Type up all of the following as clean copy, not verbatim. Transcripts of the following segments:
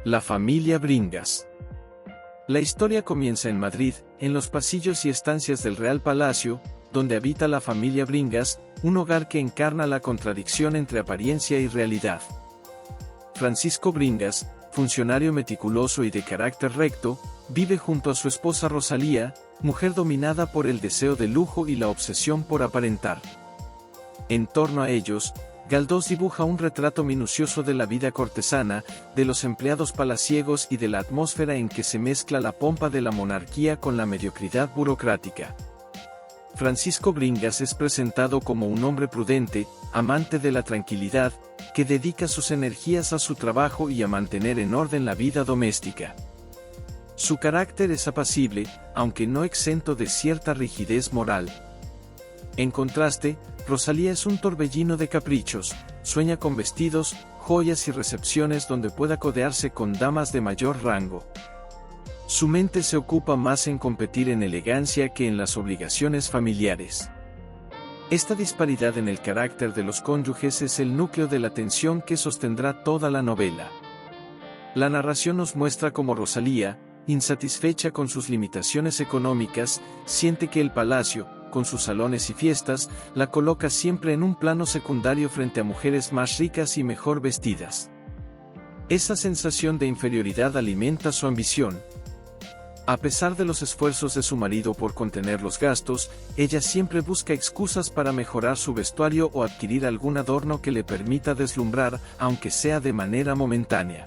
La familia Bringas. La historia comienza en Madrid, en los pasillos y estancias del Real Palacio, donde habita la familia Bringas, un hogar que encarna la contradicción entre apariencia y realidad. Francisco Bringas, funcionario meticuloso y de carácter recto, vive junto a su esposa Rosalía, mujer dominada por el deseo de lujo y la obsesión por aparentar. En torno a ellos, Galdós dibuja un retrato minucioso de la vida cortesana, de los empleados palaciegos y de la atmósfera en que se mezcla la pompa de la monarquía con la mediocridad burocrática. Francisco Bringas es presentado como un hombre prudente, amante de la tranquilidad, que dedica sus energías a su trabajo y a mantener en orden la vida doméstica. Su carácter es apacible, aunque no exento de cierta rigidez moral. En contraste, Rosalía es un torbellino de caprichos, sueña con vestidos, joyas y recepciones donde pueda codearse con damas de mayor rango. Su mente se ocupa más en competir en elegancia que en las obligaciones familiares. Esta disparidad en el carácter de los cónyuges es el núcleo de la tensión que sostendrá toda la novela. La narración nos muestra cómo Rosalía, insatisfecha con sus limitaciones económicas, siente que el palacio, con sus salones y fiestas, la coloca siempre en un plano secundario frente a mujeres más ricas y mejor vestidas. Esa sensación de inferioridad alimenta su ambición. A pesar de los esfuerzos de su marido por contener los gastos, ella siempre busca excusas para mejorar su vestuario o adquirir algún adorno que le permita deslumbrar, aunque sea de manera momentánea.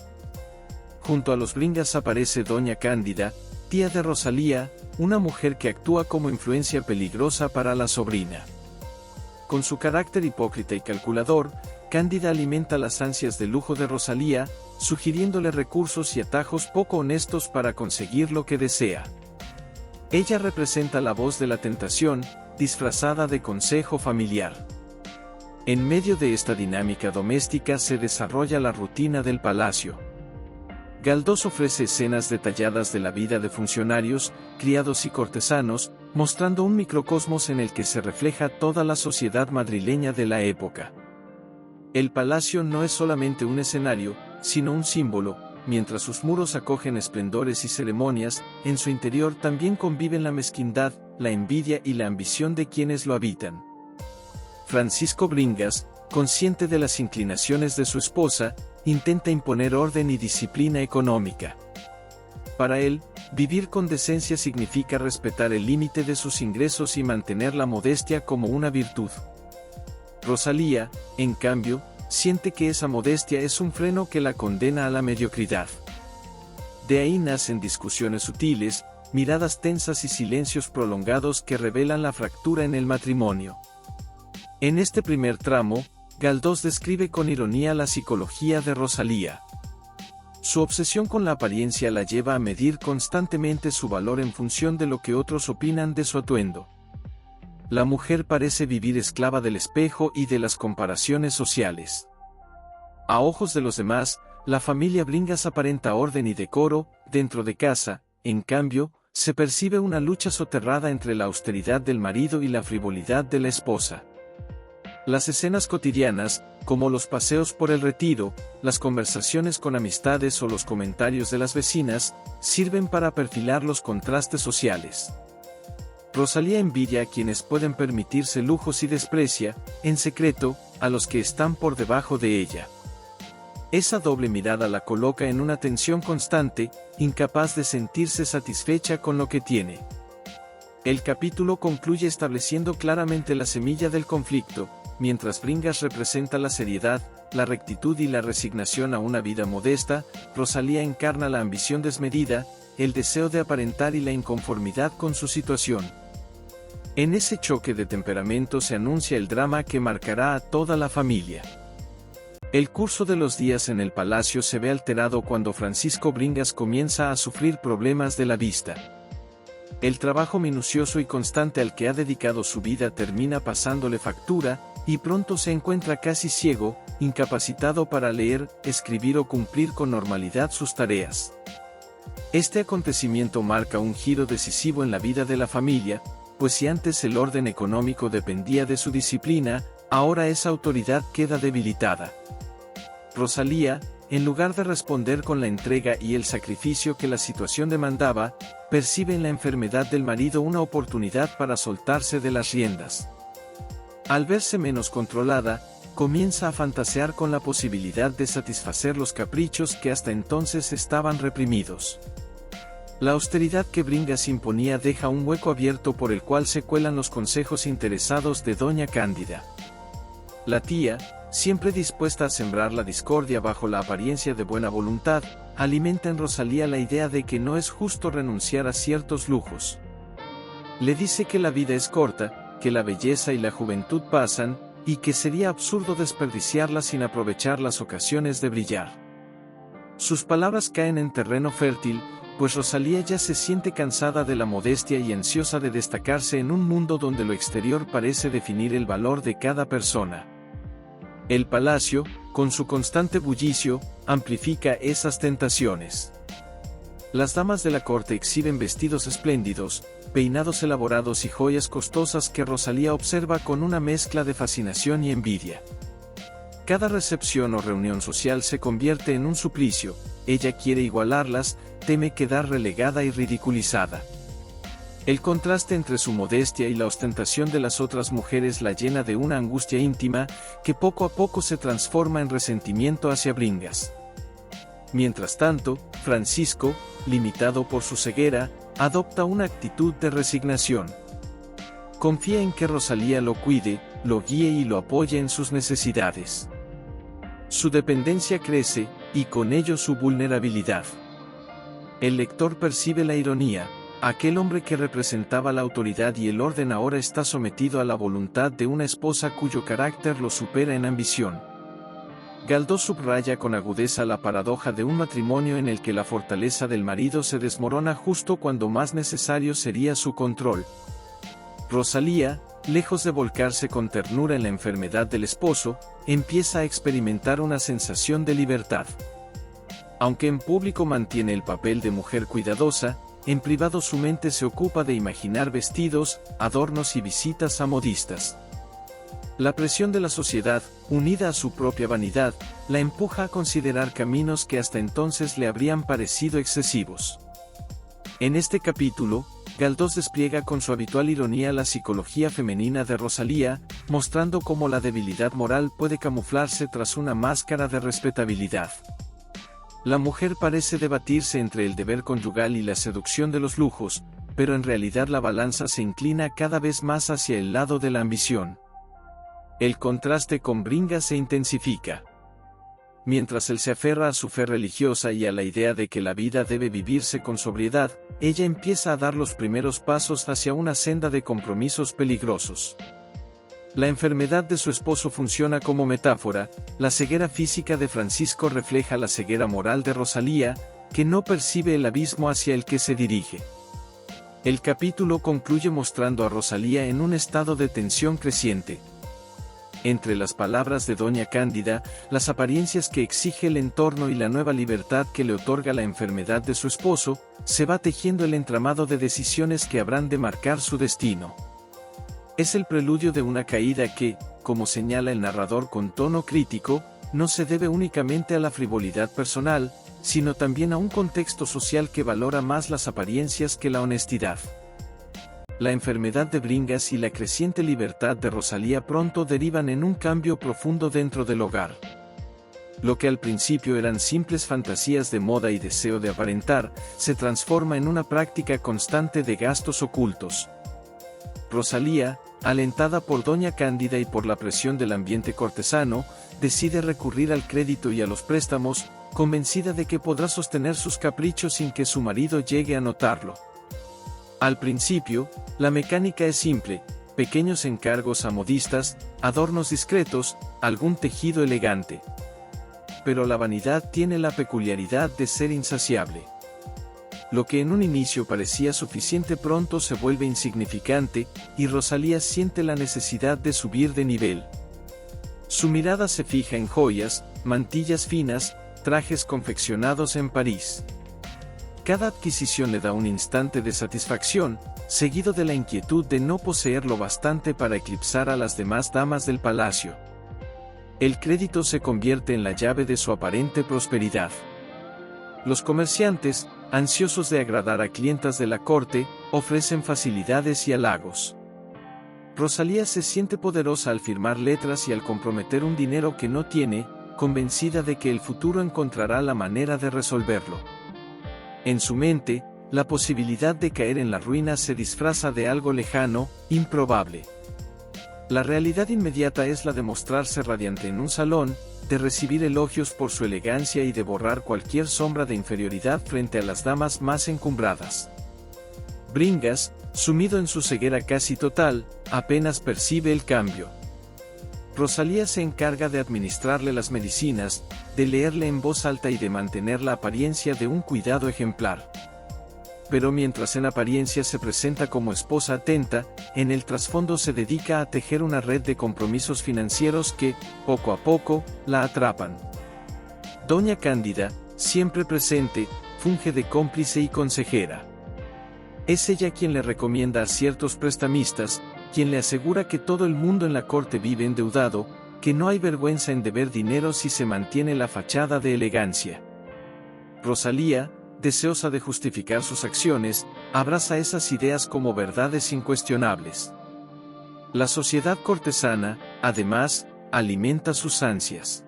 Junto a los Bringas aparece Doña Cándida, tía de Rosalía, una mujer que actúa como influencia peligrosa para la sobrina. Con su carácter hipócrita y calculador, Cándida alimenta las ansias de lujo de Rosalía, sugiriéndole recursos y atajos poco honestos para conseguir lo que desea. Ella representa la voz de la tentación, disfrazada de consejo familiar. En medio de esta dinámica doméstica se desarrolla la rutina del palacio. Galdós ofrece escenas detalladas de la vida de funcionarios, criados y cortesanos, mostrando un microcosmos en el que se refleja toda la sociedad madrileña de la época. El palacio no es solamente un escenario, sino un símbolo. Mientras sus muros acogen esplendores y ceremonias, en su interior también conviven la mezquindad, la envidia y la ambición de quienes lo habitan. Francisco Bringas, consciente de las inclinaciones de su esposa, intenta imponer orden y disciplina económica. Para él, vivir con decencia significa respetar el límite de sus ingresos y mantener la modestia como una virtud. Rosalía, en cambio, siente que esa modestia es un freno que la condena a la mediocridad. De ahí nacen discusiones sutiles, miradas tensas y silencios prolongados que revelan la fractura en el matrimonio. En este primer tramo, Galdós describe con ironía la psicología de Rosalía. Su obsesión con la apariencia la lleva a medir constantemente su valor en función de lo que otros opinan de su atuendo. La mujer parece vivir esclava del espejo y de las comparaciones sociales. A ojos de los demás, la familia Bringas aparenta orden y decoro, dentro de casa, en cambio, se percibe una lucha soterrada entre la austeridad del marido y la frivolidad de la esposa. Las escenas cotidianas, como los paseos por el Retiro, las conversaciones con amistades o los comentarios de las vecinas, sirven para perfilar los contrastes sociales. Rosalía envidia a quienes pueden permitirse lujos y desprecia, en secreto, a los que están por debajo de ella. Esa doble mirada la coloca en una tensión constante, incapaz de sentirse satisfecha con lo que tiene. El capítulo concluye estableciendo claramente la semilla del conflicto. Mientras Bringas representa la seriedad, la rectitud y la resignación a una vida modesta, Rosalía encarna la ambición desmedida, el deseo de aparentar y la inconformidad con su situación. En ese choque de temperamento se anuncia el drama que marcará a toda la familia. El curso de los días en el palacio se ve alterado cuando Francisco Bringas comienza a sufrir problemas de la vista. El trabajo minucioso y constante al que ha dedicado su vida termina pasándole factura, y pronto se encuentra casi ciego, incapacitado para leer, escribir o cumplir con normalidad sus tareas. Este acontecimiento marca un giro decisivo en la vida de la familia, pues si antes el orden económico dependía de su disciplina, ahora esa autoridad queda debilitada. Rosalía, en lugar de responder con la entrega y el sacrificio que la situación demandaba, percibe en la enfermedad del marido una oportunidad para soltarse de las riendas. Al verse menos controlada, comienza a fantasear con la posibilidad de satisfacer los caprichos que hasta entonces estaban reprimidos. La austeridad que Bringas imponía deja un hueco abierto por el cual se cuelan los consejos interesados de doña Cándida. La tía, siempre dispuesta a sembrar la discordia bajo la apariencia de buena voluntad, alimenta en Rosalía la idea de que no es justo renunciar a ciertos lujos. Le dice que la vida es corta, que la belleza y la juventud pasan, y que sería absurdo desperdiciarlas sin aprovechar las ocasiones de brillar. Sus palabras caen en terreno fértil, pues Rosalía ya se siente cansada de la modestia y ansiosa de destacarse en un mundo donde lo exterior parece definir el valor de cada persona. El palacio, con su constante bullicio, amplifica esas tentaciones. Las damas de la corte exhiben vestidos espléndidos, peinados elaborados y joyas costosas que Rosalía observa con una mezcla de fascinación y envidia. Cada recepción o reunión social se convierte en un suplicio, ella quiere igualarlas, teme quedar relegada y ridiculizada. El contraste entre su modestia y la ostentación de las otras mujeres la llena de una angustia íntima, que poco a poco se transforma en resentimiento hacia Bringas. Mientras tanto, Francisco, limitado por su ceguera, adopta una actitud de resignación. Confía en que Rosalía lo cuide, lo guíe y lo apoye en sus necesidades. Su dependencia crece, y con ello su vulnerabilidad. El lector percibe la ironía. Aquel hombre que representaba la autoridad y el orden ahora está sometido a la voluntad de una esposa cuyo carácter lo supera en ambición. Galdós subraya con agudeza la paradoja de un matrimonio en el que la fortaleza del marido se desmorona justo cuando más necesario sería su control. Rosalía, lejos de volcarse con ternura en la enfermedad del esposo, empieza a experimentar una sensación de libertad. Aunque en público mantiene el papel de mujer cuidadosa, en privado su mente se ocupa de imaginar vestidos, adornos y visitas a modistas. La presión de la sociedad, unida a su propia vanidad, la empuja a considerar caminos que hasta entonces le habrían parecido excesivos. En este capítulo, Galdós despliega con su habitual ironía la psicología femenina de Rosalía, mostrando cómo la debilidad moral puede camuflarse tras una máscara de respetabilidad. La mujer parece debatirse entre el deber conyugal y la seducción de los lujos, pero en realidad la balanza se inclina cada vez más hacia el lado de la ambición. El contraste con Bringas se intensifica. Mientras él se aferra a su fe religiosa y a la idea de que la vida debe vivirse con sobriedad, ella empieza a dar los primeros pasos hacia una senda de compromisos peligrosos. La enfermedad de su esposo funciona como metáfora, la ceguera física de Francisco refleja la ceguera moral de Rosalía, que no percibe el abismo hacia el que se dirige. El capítulo concluye mostrando a Rosalía en un estado de tensión creciente. Entre las palabras de doña Cándida, las apariencias que exige el entorno y la nueva libertad que le otorga la enfermedad de su esposo, se va tejiendo el entramado de decisiones que habrán de marcar su destino. Es el preludio de una caída que, como señala el narrador con tono crítico, no se debe únicamente a la frivolidad personal, sino también a un contexto social que valora más las apariencias que la honestidad. La enfermedad de Bringas y la creciente libertad de Rosalía pronto derivan en un cambio profundo dentro del hogar. Lo que al principio eran simples fantasías de moda y deseo de aparentar, se transforma en una práctica constante de gastos ocultos. Rosalía, alentada por doña Cándida y por la presión del ambiente cortesano, decide recurrir al crédito y a los préstamos, convencida de que podrá sostener sus caprichos sin que su marido llegue a notarlo. Al principio, la mecánica es simple: pequeños encargos a modistas, adornos discretos, algún tejido elegante. Pero la vanidad tiene la peculiaridad de ser insaciable. Lo que en un inicio parecía suficiente pronto se vuelve insignificante, y Rosalía siente la necesidad de subir de nivel. Su mirada se fija en joyas, mantillas finas, trajes confeccionados en París. Cada adquisición le da un instante de satisfacción, seguido de la inquietud de no poseer lo bastante para eclipsar a las demás damas del palacio. el crédito se convierte en la llave de su aparente prosperidad. Los comerciantes, ansiosos de agradar a clientas de la corte, ofrecen facilidades y halagos. Rosalía se siente poderosa al firmar letras y al comprometer un dinero que no tiene, convencida de que el futuro encontrará la manera de resolverlo. En su mente, la posibilidad de caer en la ruina se disfraza de algo lejano, improbable. La realidad inmediata es la de mostrarse radiante en un salón, de recibir elogios por su elegancia y de borrar cualquier sombra de inferioridad frente a las damas más encumbradas. Bringas, sumido en su ceguera casi total, apenas percibe el cambio. Rosalía se encarga de administrarle las medicinas, de leerle en voz alta y de mantener la apariencia de un cuidado ejemplar. Pero mientras en apariencia se presenta como esposa atenta, en el trasfondo se dedica a tejer una red de compromisos financieros que, poco a poco, la atrapan. Doña Cándida, siempre presente, funge de cómplice y consejera. Es ella quien le recomienda a ciertos prestamistas, quien le asegura que todo el mundo en la corte vive endeudado, que no hay vergüenza en deber dinero si se mantiene la fachada de elegancia. Rosalía, deseosa de justificar sus acciones, abraza esas ideas como verdades incuestionables. La sociedad cortesana, además, alimenta sus ansias.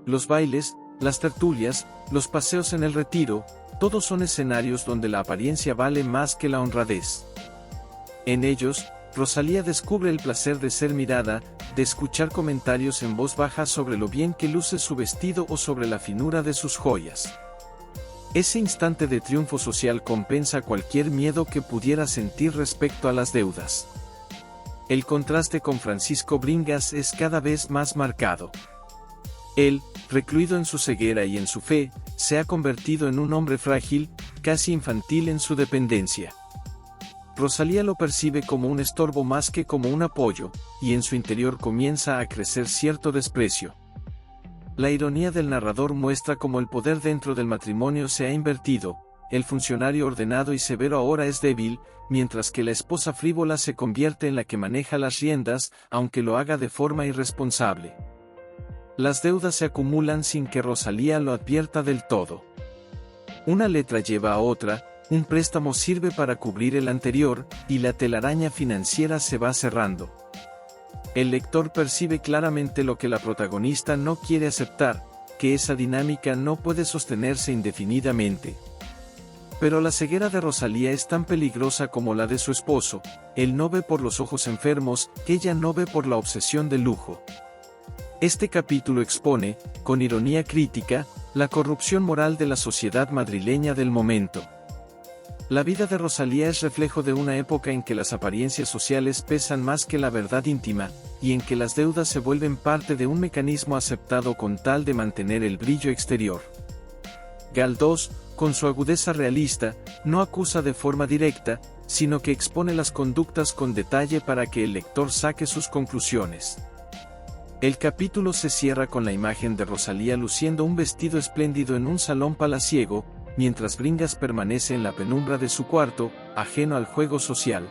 Los bailes, las tertulias, los paseos en el retiro, todos son escenarios donde la apariencia vale más que la honradez. En ellos, Rosalía descubre el placer de ser mirada, de escuchar comentarios en voz baja sobre lo bien que luce su vestido o sobre la finura de sus joyas. Ese instante de triunfo social compensa cualquier miedo que pudiera sentir respecto a las deudas. El contraste con Francisco Bringas es cada vez más marcado. Él, recluido en su ceguera y en su fe, se ha convertido en un hombre frágil, casi infantil en su dependencia. Rosalía lo percibe como un estorbo más que como un apoyo, y en su interior comienza a crecer cierto desprecio. La ironía del narrador muestra cómo el poder dentro del matrimonio se ha invertido, el funcionario ordenado y severo ahora es débil, mientras que la esposa frívola se convierte en la que maneja las riendas, aunque lo haga de forma irresponsable. Las deudas se acumulan sin que Rosalía lo advierta del todo. Una letra lleva a otra, un préstamo sirve para cubrir el anterior, y la telaraña financiera se va cerrando. El lector percibe claramente lo que la protagonista no quiere aceptar, que esa dinámica no puede sostenerse indefinidamente. Pero la ceguera de Rosalía es tan peligrosa como la de su esposo, él no ve por los ojos enfermos, ella no ve por la obsesión del lujo. Este capítulo expone, con ironía crítica, la corrupción moral de la sociedad madrileña del momento. La vida de Rosalía es reflejo de una época en que las apariencias sociales pesan más que la verdad íntima, y en que las deudas se vuelven parte de un mecanismo aceptado con tal de mantener el brillo exterior. Galdós, con su agudeza realista, no acusa de forma directa, sino que expone las conductas con detalle para que el lector saque sus conclusiones. El capítulo se cierra con la imagen de Rosalía luciendo un vestido espléndido en un salón palaciego, mientras Bringas permanece en la penumbra de su cuarto, ajeno al juego social.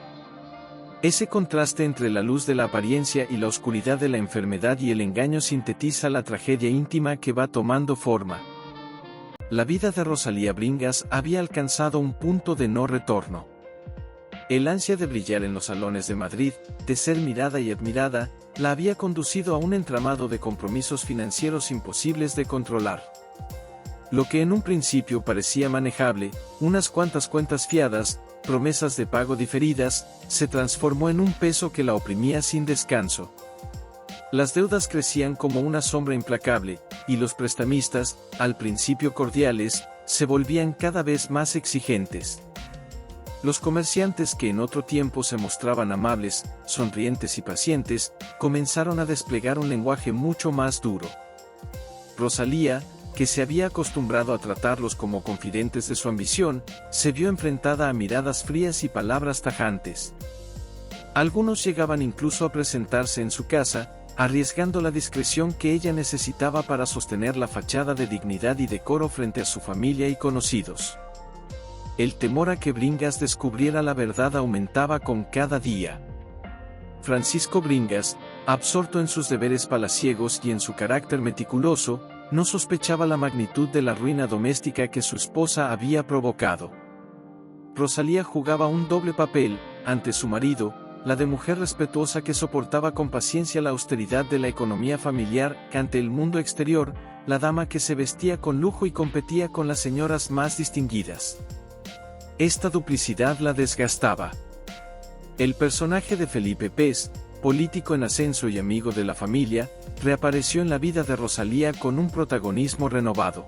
Ese contraste entre la luz de la apariencia y la oscuridad de la enfermedad y el engaño sintetiza la tragedia íntima que va tomando forma. La vida de Rosalía Bringas había alcanzado un punto de no retorno. El ansia de brillar en los salones de Madrid, de ser mirada y admirada, la había conducido a un entramado de compromisos financieros imposibles de controlar. Lo que en un principio parecía manejable, unas cuantas cuentas fiadas, promesas de pago diferidas, se transformó en un peso que la oprimía sin descanso. Las deudas crecían como una sombra implacable, y los prestamistas, al principio cordiales, se volvían cada vez más exigentes. Los comerciantes que en otro tiempo se mostraban amables, sonrientes y pacientes, comenzaron a desplegar un lenguaje mucho más duro. Rosalía, que se había acostumbrado a tratarlos como confidentes de su ambición, se vio enfrentada a miradas frías y palabras tajantes. Algunos llegaban incluso a presentarse en su casa, arriesgando la discreción que ella necesitaba para sostener la fachada de dignidad y decoro frente a su familia y conocidos. El temor a que Bringas descubriera la verdad aumentaba con cada día. Francisco Bringas, Absorto en sus deberes palaciegos y en su carácter meticuloso, no sospechaba la magnitud de la ruina doméstica que su esposa había provocado. Rosalía jugaba un doble papel, ante su marido, la de mujer respetuosa que soportaba con paciencia la austeridad de la economía familiar, que ante el mundo exterior, la dama que se vestía con lujo y competía con las señoras más distinguidas. Esta duplicidad la desgastaba. El personaje de Felipe Pez, político en ascenso y amigo de la familia, reapareció en la vida de Rosalía con un protagonismo renovado.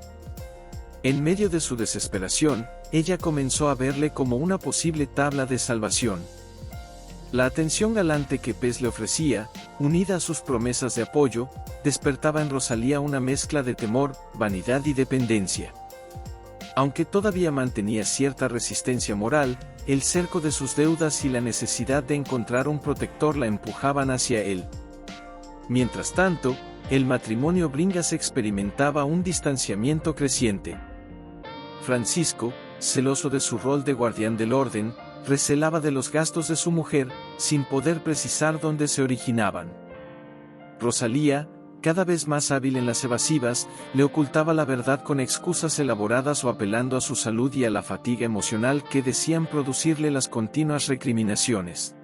En medio de su desesperación, ella comenzó a verle como una posible tabla de salvación. La atención galante que Pez le ofrecía, unida a sus promesas de apoyo, despertaba en Rosalía una mezcla de temor, vanidad y dependencia. Aunque todavía mantenía cierta resistencia moral, el cerco de sus deudas y la necesidad de encontrar un protector la empujaban hacia él. Mientras tanto, el matrimonio Bringas experimentaba un distanciamiento creciente. Francisco, celoso de su rol de guardián del orden, recelaba de los gastos de su mujer, sin poder precisar dónde se originaban. Rosalía, cada vez más hábil en las evasivas, le ocultaba la verdad con excusas elaboradas o apelando a su salud y a la fatiga emocional que decían producirle las continuas recriminaciones.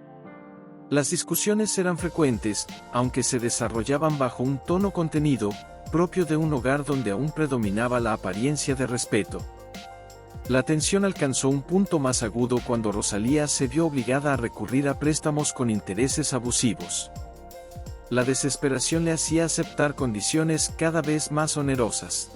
Las discusiones eran frecuentes, aunque se desarrollaban bajo un tono contenido, propio de un hogar donde aún predominaba la apariencia de respeto. La tensión alcanzó un punto más agudo cuando Rosalía se vio obligada a recurrir a préstamos con intereses abusivos. La desesperación le hacía aceptar condiciones cada vez más onerosas.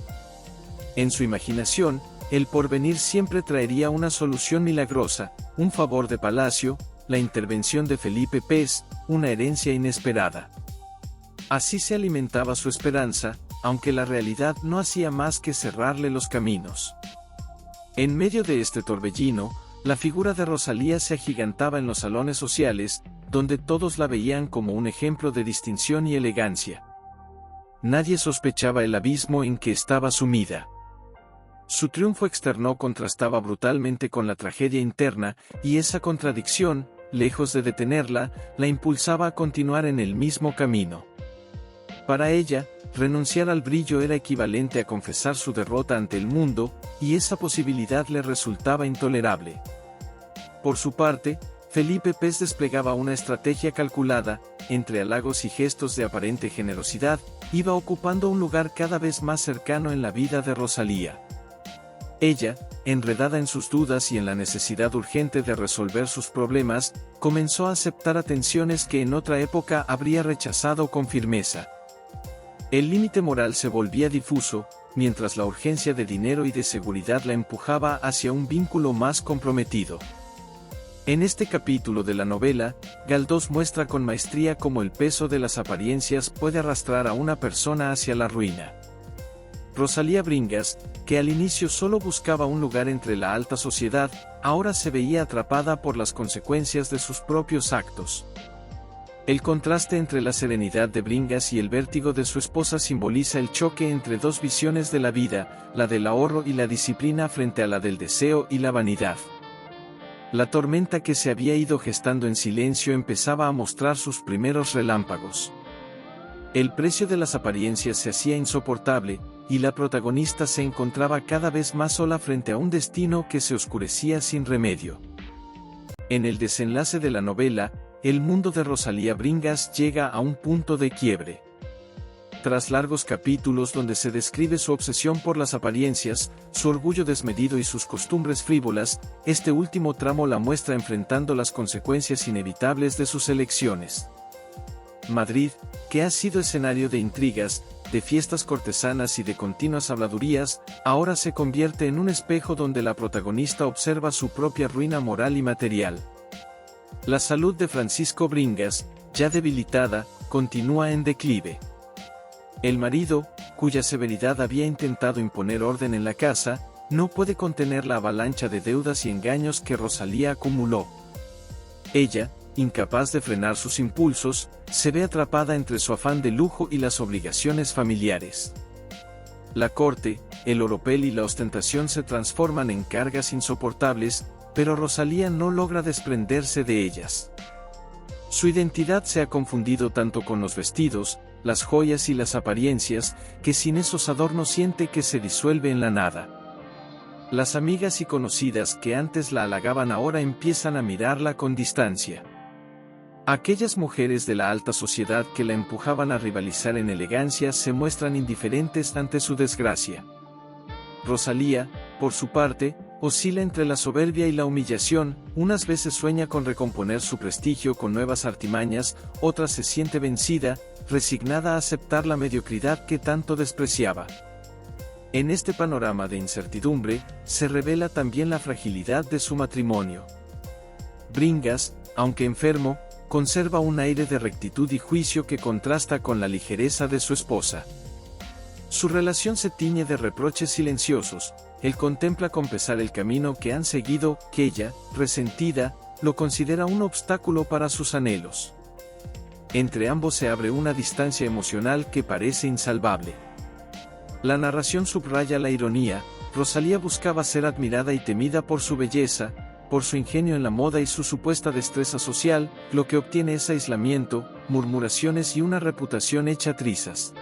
En su imaginación, el porvenir siempre traería una solución milagrosa, un favor de palacio, la intervención de Felipe Pez, una herencia inesperada. Así se alimentaba su esperanza, aunque la realidad no hacía más que cerrarle los caminos. En medio de este torbellino, la figura de Rosalía se agigantaba en los salones sociales, donde todos la veían como un ejemplo de distinción y elegancia. Nadie sospechaba el abismo en que estaba sumida. Su triunfo externo contrastaba brutalmente con la tragedia interna, y esa contradicción, lejos de detenerla, la impulsaba a continuar en el mismo camino. Para ella, renunciar al brillo era equivalente a confesar su derrota ante el mundo, y esa posibilidad le resultaba intolerable. Por su parte, Felipe Pez desplegaba una estrategia calculada, entre halagos y gestos de aparente generosidad, iba ocupando un lugar cada vez más cercano en la vida de Rosalía. Ella, enredada en sus dudas y en la necesidad urgente de resolver sus problemas, comenzó a aceptar atenciones que en otra época habría rechazado con firmeza. El límite moral se volvía difuso, mientras la urgencia de dinero y de seguridad la empujaba hacia un vínculo más comprometido. En este capítulo de la novela, Galdós muestra con maestría cómo el peso de las apariencias puede arrastrar a una persona hacia la ruina. Rosalía Bringas, que al inicio solo buscaba un lugar entre la alta sociedad, ahora se veía atrapada por las consecuencias de sus propios actos. El contraste entre la serenidad de Bringas y el vértigo de su esposa simboliza el choque entre dos visiones de la vida, la del ahorro y la disciplina frente a la del deseo y la vanidad. La tormenta que se había ido gestando en silencio empezaba a mostrar sus primeros relámpagos. El precio de las apariencias se hacía insoportable, y la protagonista se encontraba cada vez más sola frente a un destino que se oscurecía sin remedio. En el desenlace de la novela, el mundo de Rosalía Bringas llega a un punto de quiebre. Tras largos capítulos donde se describe su obsesión por las apariencias, su orgullo desmedido y sus costumbres frívolas, este último tramo la muestra enfrentando las consecuencias inevitables de sus elecciones. Madrid, que ha sido escenario de intrigas, de fiestas cortesanas y de continuas habladurías, ahora se convierte en un espejo donde la protagonista observa su propia ruina moral y material. La salud de Francisco Bringas, ya debilitada, continúa en declive. El marido, cuya severidad había intentado imponer orden en la casa, no puede contener la avalancha de deudas y engaños que Rosalía acumuló. Ella, incapaz de frenar sus impulsos, se ve atrapada entre su afán de lujo y las obligaciones familiares. La corte, el oropel y la ostentación se transforman en cargas insoportables, pero Rosalía no logra desprenderse de ellas. Su identidad se ha confundido tanto con los vestidos, las joyas y las apariencias, que sin esos adornos siente que se disuelve en la nada. Las amigas y conocidas que antes la halagaban ahora empiezan a mirarla con distancia. Aquellas mujeres de la alta sociedad que la empujaban a rivalizar en elegancia se muestran indiferentes ante su desgracia. Rosalía, por su parte, oscila entre la soberbia y la humillación, unas veces sueña con recomponer su prestigio con nuevas artimañas, otras se siente vencida, resignada a aceptar la mediocridad que tanto despreciaba. En este panorama de incertidumbre, se revela también la fragilidad de su matrimonio. Bringas, aunque enfermo, conserva un aire de rectitud y juicio que contrasta con la ligereza de su esposa. Su relación se tiñe de reproches silenciosos, él contempla con pesar el camino que han seguido, que ella, resentida, lo considera un obstáculo para sus anhelos. Entre ambos se abre una distancia emocional que parece insalvable. La narración subraya la ironía. Rosalía buscaba ser admirada y temida por su belleza, por su ingenio en la moda y su supuesta destreza social, lo que obtiene es aislamiento, murmuraciones y una reputación hecha trizas.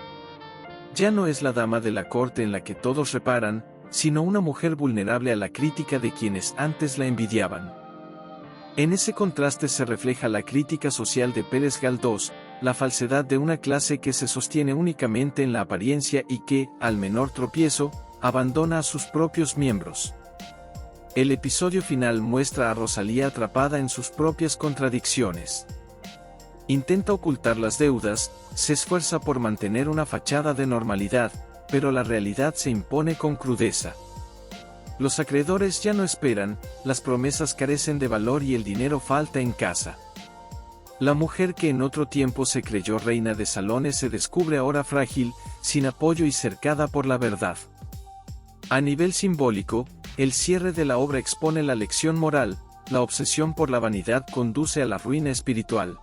Ya no es la dama de la corte en la que todos reparan, sino una mujer vulnerable a la crítica de quienes antes la envidiaban. En ese contraste se refleja la crítica social de Pérez Galdós, la falsedad de una clase que se sostiene únicamente en la apariencia y que, al menor tropiezo, abandona a sus propios miembros. El episodio final muestra a Rosalía atrapada en sus propias contradicciones. Intenta ocultar las deudas, se esfuerza por mantener una fachada de normalidad, pero la realidad se impone con crudeza. Los acreedores ya no esperan, las promesas carecen de valor y el dinero falta en casa. La mujer que en otro tiempo se creyó reina de salones se descubre ahora frágil, sin apoyo y cercada por la verdad. A nivel simbólico, el cierre de la obra expone la lección moral, la obsesión por la vanidad conduce a la ruina espiritual.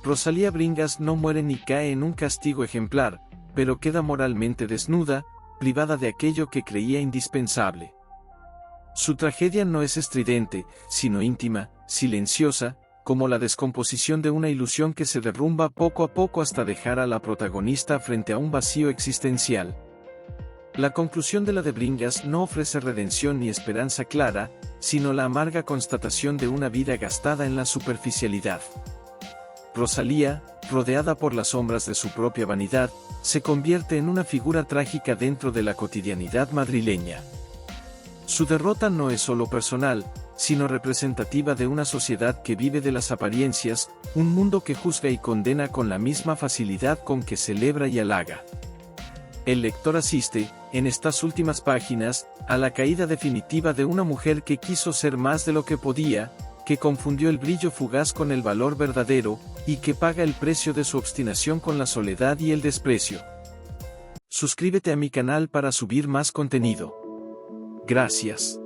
Rosalía Bringas no muere ni cae en un castigo ejemplar, pero queda moralmente desnuda, privada de aquello que creía indispensable. Su tragedia no es estridente, sino íntima, silenciosa, como la descomposición de una ilusión que se derrumba poco a poco hasta dejar a la protagonista frente a un vacío existencial. La conclusión de la de Bringas no ofrece redención ni esperanza clara, sino la amarga constatación de una vida gastada en la superficialidad. Rosalía, rodeada por las sombras de su propia vanidad, se convierte en una figura trágica dentro de la cotidianidad madrileña. Su derrota no es solo personal, sino representativa de una sociedad que vive de las apariencias, un mundo que juzga y condena con la misma facilidad con que celebra y halaga. El lector asiste, en estas últimas páginas, a la caída definitiva de una mujer que quiso ser más de lo que podía, que confundió el brillo fugaz con el valor verdadero, y que paga el precio de su obstinación con la soledad y el desprecio. Suscríbete a mi canal para subir más contenido. Gracias.